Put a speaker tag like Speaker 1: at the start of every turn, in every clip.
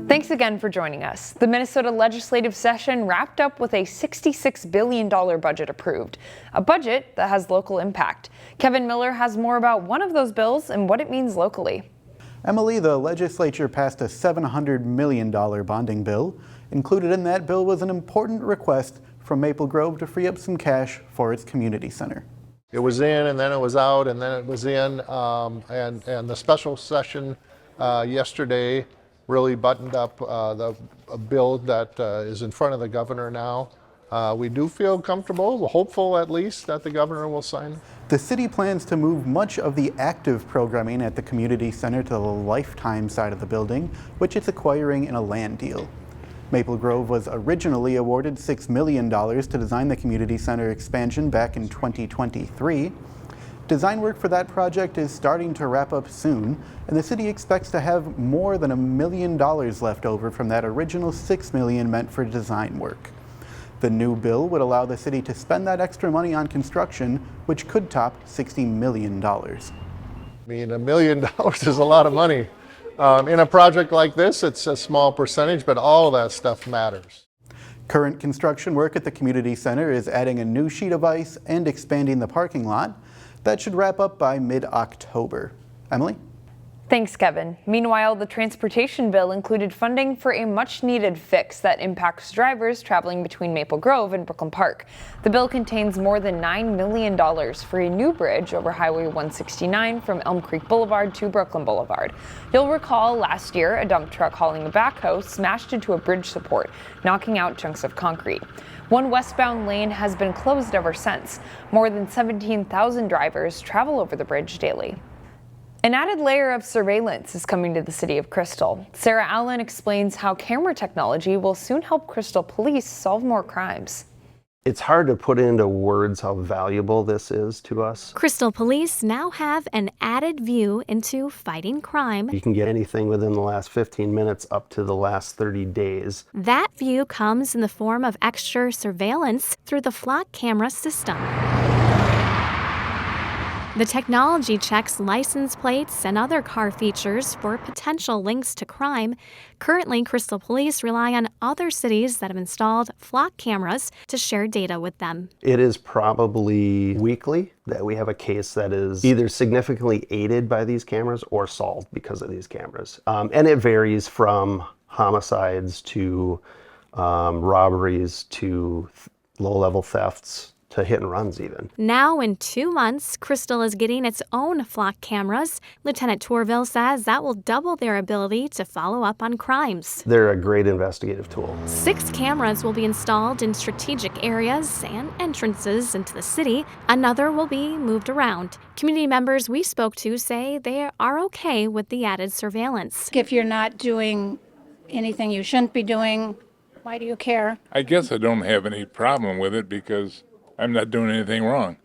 Speaker 1: Thanks again for joining us. The Minnesota legislative session wrapped up with a $66 billion budget approved, a budget that has local impact. Kevin Miller has more about one of those bills and what it means locally.
Speaker 2: Emily, the legislature passed a $700 million bonding bill. Included in that bill was an important request from Maple Grove to free up some cash for its community center.
Speaker 3: It was in, and then it was out, and then it was in, and the special session yesterday really buttoned up the bill that is in front of the governor now. We do feel comfortable, hopeful at least, that the governor will sign.
Speaker 2: The city plans to move much of the active programming at the community center to the Lifetime side of the building, which it's acquiring in a land deal. Maple Grove was originally awarded $6 million to design the community center expansion back in 2023. Design work for that project is starting to wrap up soon, and the city expects to have more than $1 million left over from that original $6 million meant for design work. The new bill would allow the city to spend that extra money on construction, which could top $60 million.
Speaker 3: I mean, $1 million is a lot of money. In a project like this, it's a small percentage, but all that stuff matters.
Speaker 2: Current construction work at the community center is adding a new sheet of ice and expanding the parking lot. That should wrap up by mid-October. Emily?
Speaker 1: Thanks, Kevin. Meanwhile, the transportation bill included funding for a much-needed fix that impacts drivers traveling between Maple Grove and Brooklyn Park. The bill contains more than $9 million for a new bridge over Highway 169 from Elm Creek Boulevard to Brooklyn Boulevard. You'll recall last year, a dump truck hauling a backhoe smashed into a bridge support, knocking out chunks of concrete. One westbound lane has been closed ever since. More than 17,000 drivers travel over the bridge daily. An added layer of surveillance is coming to the city of Crystal. Sarah Allen explains how camera technology will soon help Crystal police solve more crimes.
Speaker 4: It's hard to put into words how valuable this is to us.
Speaker 5: Crystal police now have an added view into fighting crime.
Speaker 4: You can get anything within the last 15 minutes up to the last 30 days.
Speaker 5: That view comes in the form of extra surveillance through the flock camera system. The technology checks license plates and other car features for potential links to crime. Currently, Crystal Police rely on other cities that have installed flock cameras to share data with them.
Speaker 4: It is probably weekly that we have a case that is either significantly aided by these cameras or solved because of these cameras. And it varies from homicides to robberies to low-level thefts to hit and runs even.
Speaker 5: Now in 2 months, Crystal is getting its own flock cameras. Lieutenant Tourville says that will double their ability to follow up on crimes.
Speaker 4: They're a great investigative tool.
Speaker 5: 6 cameras will be installed in strategic areas and entrances into the city. Another will be moved around. Community members we spoke to say they are okay with the added surveillance.
Speaker 6: If you're not doing anything you shouldn't be doing, why do you care?
Speaker 7: I guess I don't have any problem with it because I'm not doing anything wrong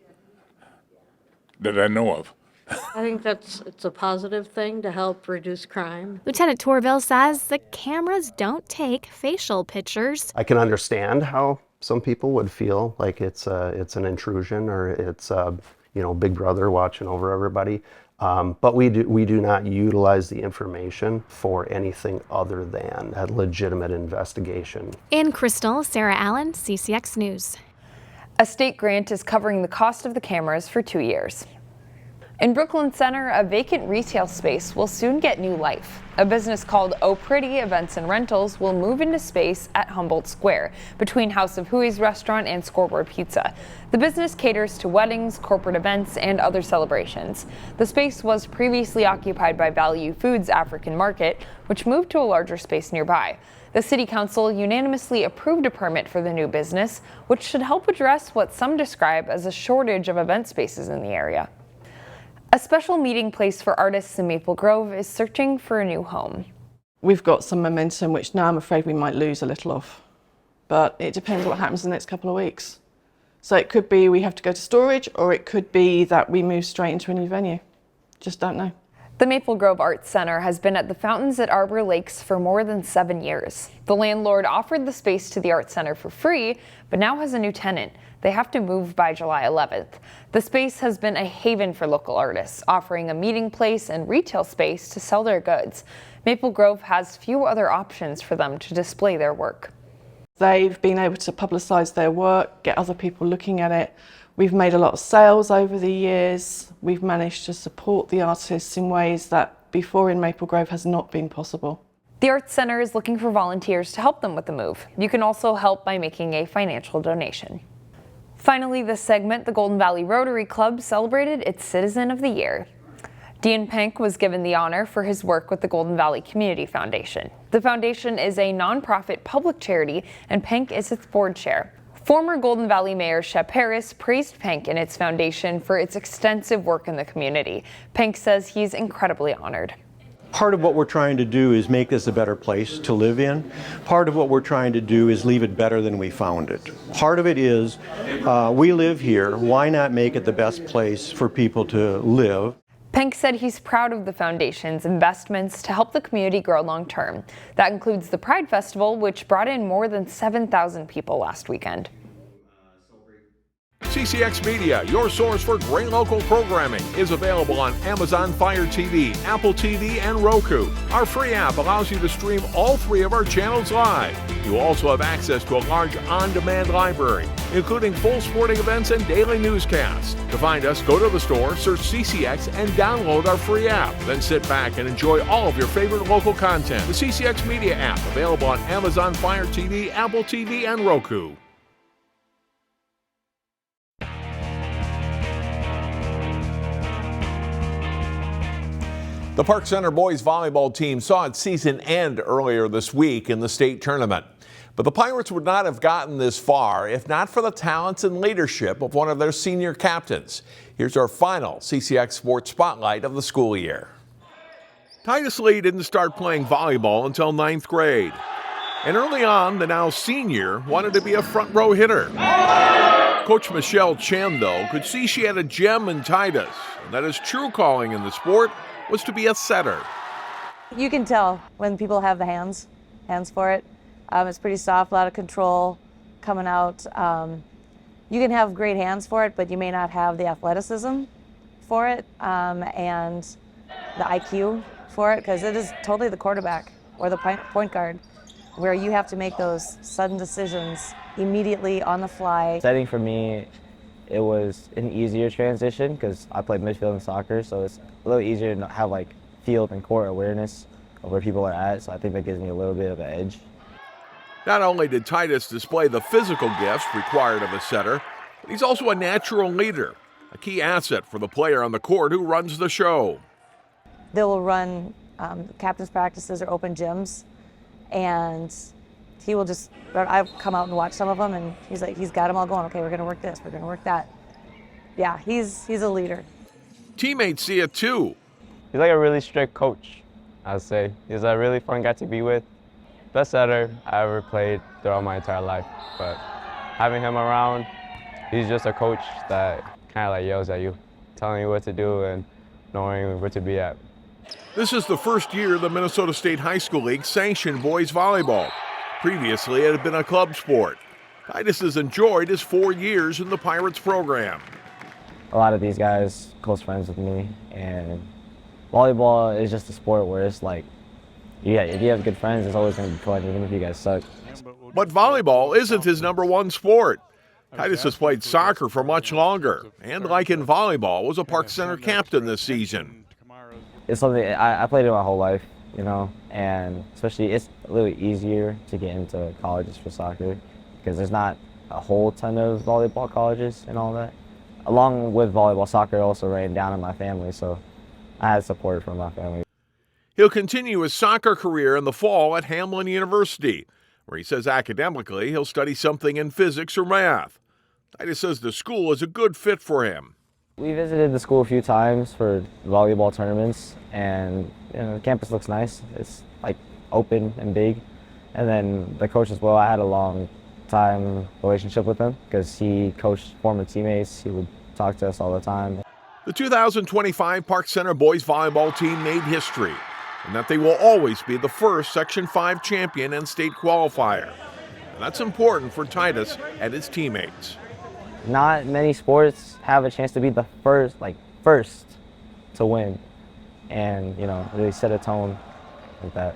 Speaker 7: that I know of.
Speaker 8: I think it's a positive thing to help reduce crime.
Speaker 5: Lieutenant Tourville says the cameras don't take facial pictures.
Speaker 4: I can understand how some people would feel like it's an intrusion or it's Big Brother watching over everybody. But we do not utilize the information for anything other than a legitimate investigation.
Speaker 5: In Crystal, Sarah Allen, CCX News.
Speaker 1: A state grant is covering the cost of the cameras for 2 years. In Brooklyn Center, a vacant retail space will soon get new life. A business called Oh Pretty Events and Rentals will move into space at Humboldt Square, between House of Huey's restaurant and Scoreboard Pizza. The business caters to weddings, corporate events, and other celebrations. The space was previously occupied by Value Foods African Market, which moved to a larger space nearby. The City Council unanimously approved a permit for the new business, which should help address what some describe as a shortage of event spaces in the area. A special meeting place for artists in Maple Grove is searching for a new home.
Speaker 9: We've got some momentum, which now I'm afraid we might lose a little of. But it depends what happens in the next couple of weeks. So it could be we have to go to storage, or it could be that we move straight into a new venue. Just don't know.
Speaker 1: The Maple Grove Arts Center has been at the fountains at Arbor Lakes for more than 7 years. The landlord offered the space to the Arts Center for free, but now has a new tenant. They have to move by July 11th. The space has been a haven for local artists, offering a meeting place and retail space to sell their goods. Maple Grove has few other options for them to display their work.
Speaker 9: They've been able to publicise their work, get other people looking at it. We've made a lot of sales over the years. We've managed to support the artists in ways that before in Maple Grove has not been possible.
Speaker 1: The Arts Center is looking for volunteers to help them with the move. You can also help by making a financial donation. Finally, this segment, the Golden Valley Rotary Club celebrated its Citizen of the Year. Dean Pink was given the honor for his work with the Golden Valley Community Foundation. The foundation is a nonprofit public charity, and Pink is its board chair. Former Golden Valley Mayor Shep Harris praised Pink and its foundation for its extensive work in the community. Pink says he's incredibly honored.
Speaker 10: Part of what we're trying to do is make this a better place to live in. Part of what we're trying to do is leave it better than we found it. Part of it is we live here. Why not make it the best place for people to live?
Speaker 1: Pink said he's proud of the foundation's investments to help the community grow long term. That includes the Pride Festival, which brought in more than 7,000 people last weekend.
Speaker 11: CCX Media, your source for great local programming, is available on Amazon Fire TV, Apple TV, and Roku. Our free app allows you to stream all 3 of our channels live. You will also have access to a large on-demand library, including full sporting events and daily newscasts. To find us, go to the store, search CCX, and download our free app. Then sit back and enjoy all of your favorite local content. The CCX Media app, available on Amazon Fire TV, Apple TV, and Roku. The Park Center boys volleyball team saw its season end earlier this week in the state tournament. But the Pirates would not have gotten this far if not for the talents and leadership of one of their senior captains. Here's our final CCX Sports Spotlight of the school year. Titus Lee didn't start playing volleyball until 9th grade. And early on, the now senior wanted to be a front row hitter. Coach Michelle Chen, though, could see she had a gem in Titus, and that his true calling in the sport was to be a setter.
Speaker 12: You can tell when people have the hands for it. It's pretty soft, a lot of control coming out. You can have great hands for it, but you may not have the athleticism for it and the IQ for it, because it is totally the quarterback or the point guard, where you have to make those sudden decisions immediately on the fly.
Speaker 13: Setting for me, it was an easier transition because I played midfield in soccer, so it's a little easier to have like field and court awareness of where people are at, so I think that gives me a little bit of an edge.
Speaker 11: Not only did Titus display the physical gifts required of a setter, but he's also a natural leader, a key asset for the player on the court who runs the show.
Speaker 12: They will run captain's practices or open gyms, and he will just, I've come out and watched some of them, and he's got them all going, okay, we're going to work this, we're going to work that. Yeah, he's a leader.
Speaker 11: Teammates see it too.
Speaker 13: He's like a really strict coach, I'd say. He's a really fun guy to be with. Best setter I ever played throughout my entire life, but having him around, he's just a coach that kind of like yells at you, telling you what to do and knowing where to be at.
Speaker 11: This is the first year the Minnesota State High School League sanctioned boys volleyball. Previously, it had been a club sport. Titus has enjoyed his 4 years in the Pirates program.
Speaker 13: A lot of these guys close friends with me, and volleyball is just a sport where it's like, yeah, if you have good friends, it's always going to be fun, even if you guys suck.
Speaker 11: But volleyball isn't his #1 sport. Titus has played soccer for much longer, and like in volleyball, was a Park Center captain this season.
Speaker 13: It's something I played it my whole life, you know, and especially it's a little easier to get into colleges for soccer because there's not a whole ton of volleyball colleges and all that. Along with volleyball, soccer also ran down in my family, so I had support from my family.
Speaker 11: He'll continue his soccer career in the fall at Hamline University, where he says academically he'll study something in physics or math. Titus says the school is a good fit for him.
Speaker 13: We visited the school a few times for volleyball tournaments, and you know, the campus looks nice. It's like open and big. And then the coach as well, I had a long time relationship with him because he coached former teammates. He would talk to us all the time.
Speaker 11: The 2025 Park Center boys volleyball team made history, and that they will always be the first Section 5 champion and state qualifier. And that's important for Titus and his teammates.
Speaker 13: Not many sports have a chance to be the first to win and, you know, really set a tone like that.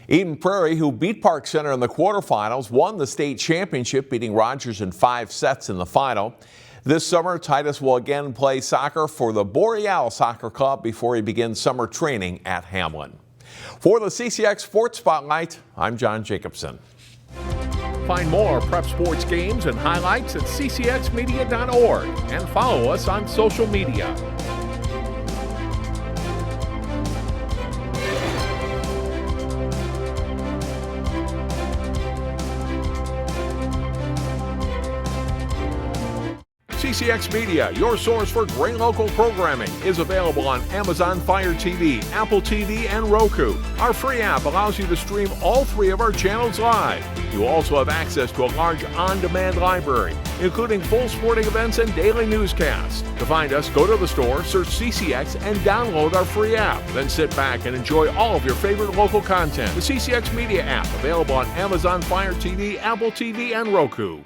Speaker 11: Eden Prairie, who beat Park Center in the quarterfinals, won the state championship, beating Rogers in 5 sets in the final. This summer, Titus will again play soccer for the Boreal Soccer Club before he begins summer training at Hamlin. For the CCX Sports Spotlight, I'm John Jacobson.
Speaker 14: Find more prep sports games and highlights at ccxmedia.org and follow us on social media. CCX Media, your source for great local programming, is available on Amazon Fire TV, Apple TV, and Roku. Our free app allows you to stream all 3 of our channels live. You also have access to a large on-demand library, including full sporting events and daily newscasts. To find us, go to the store, search CCX, and download our free app. Then sit back and enjoy all of your favorite local content. The CCX Media app, available on Amazon Fire TV, Apple TV, and Roku.